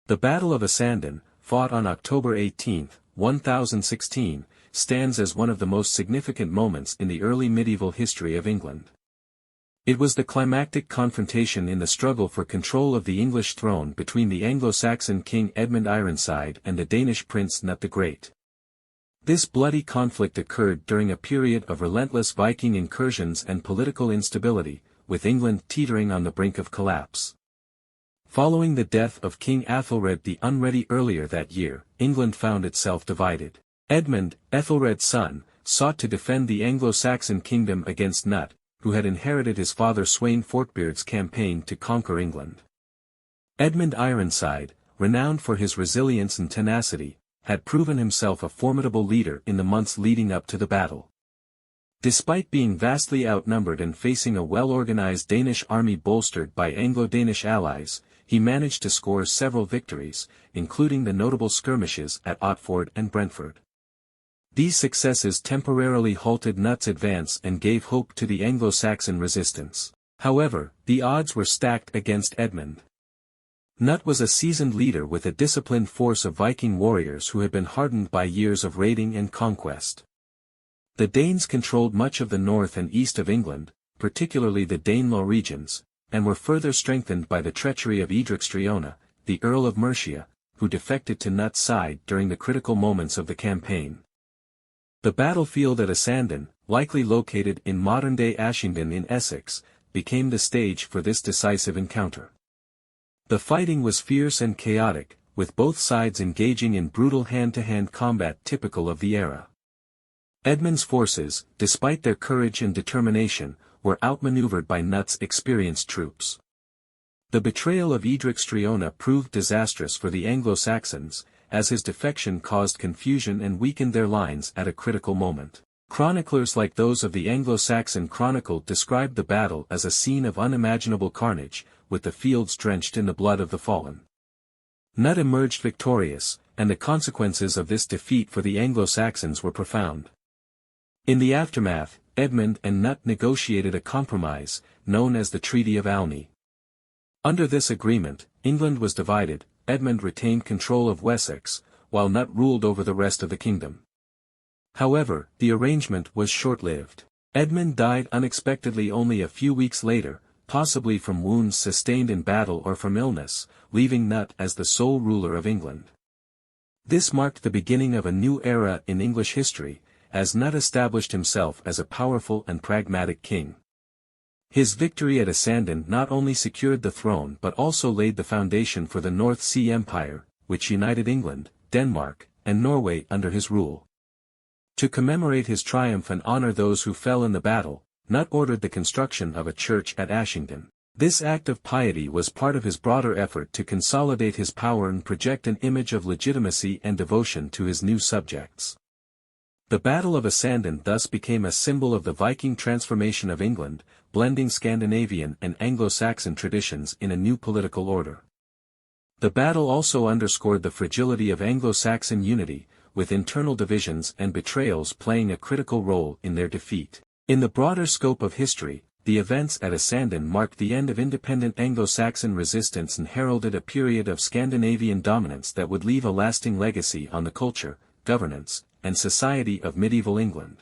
The Battle of Assandun, fought on October 18, 1016, stands as one of the most significant moments in the early medieval history of England. It was the climactic confrontation in the struggle for control of the English throne between the Anglo-Saxon king Edmund Ironside and the Danish prince Cnut the Great. This bloody conflict occurred during a period of relentless Viking incursions and political instability, with England teetering on the brink of collapse. Following the death of King Aethelred the Unready earlier that year, England found itself divided. Edmund, Aethelred's son, sought to defend the Anglo-Saxon kingdom against Cnut, who had inherited his father Sweyn Forkbeard's campaign to conquer England. Edmund Ironside, renowned for his resilience and tenacity, had proven himself a formidable leader in the months leading up to the battle. Despite being vastly outnumbered and facing a well-organized Danish army bolstered by Anglo-Danish allies, he managed to score several victories, including the notable skirmishes at Otford and Brentford. These successes temporarily halted Cnut's advance and gave hope to the Anglo-Saxon resistance. However, the odds were stacked against Edmund. Cnut was a seasoned leader with a disciplined force of Viking warriors who had been hardened by years of raiding and conquest. The Danes controlled much of the north and east of England, particularly the Danelaw regions, and were further strengthened by the treachery of Edric, the Earl of Mercia, who defected to Cnut's side during the critical moments of the campaign. The battlefield at Assandun, likely located in modern-day Ashington in Essex, became the stage for this decisive encounter. The fighting was fierce and chaotic, with both sides engaging in brutal hand-to-hand combat typical of the era. Edmund's forces, despite their courage and determination, were outmaneuvered by Cnut's experienced troops. The betrayal of Edric proved disastrous for the Anglo-Saxons, as his defection caused confusion and weakened their lines at a critical moment. Chroniclers like those of the Anglo-Saxon Chronicle described the battle as a scene of unimaginable carnage, with the fields drenched in the blood of the fallen. Cnut emerged victorious, and the consequences of this defeat for the Anglo-Saxons were profound. In the aftermath, Edmund and Cnut negotiated a compromise, known as the Treaty of Alney. Under this agreement, England was divided. Edmund retained control of Wessex, while Cnut ruled over the rest of the kingdom. However, the arrangement was short-lived. Edmund died unexpectedly only a few weeks later, possibly from wounds sustained in battle or from illness, leaving Cnut as the sole ruler of England. This marked the beginning of a new era in English history, as Cnut established himself as a powerful and pragmatic king. His victory at Assandun not only secured the throne but also laid the foundation for the North Sea Empire, which united England, Denmark, and Norway under his rule. To commemorate his triumph and honor those who fell in the battle, Cnut ordered the construction of a church at Ashington. This act of piety was part of his broader effort to consolidate his power and project an image of legitimacy and devotion to his new subjects. The Battle of Assandun thus became a symbol of the Viking transformation of England, blending Scandinavian and Anglo-Saxon traditions in a new political order. The battle also underscored the fragility of Anglo-Saxon unity, with internal divisions and betrayals playing a critical role in their defeat. In the broader scope of history, the events at Assandun marked the end of independent Anglo-Saxon resistance and heralded a period of Scandinavian dominance that would leave a lasting legacy on the culture, governance, and society of medieval England.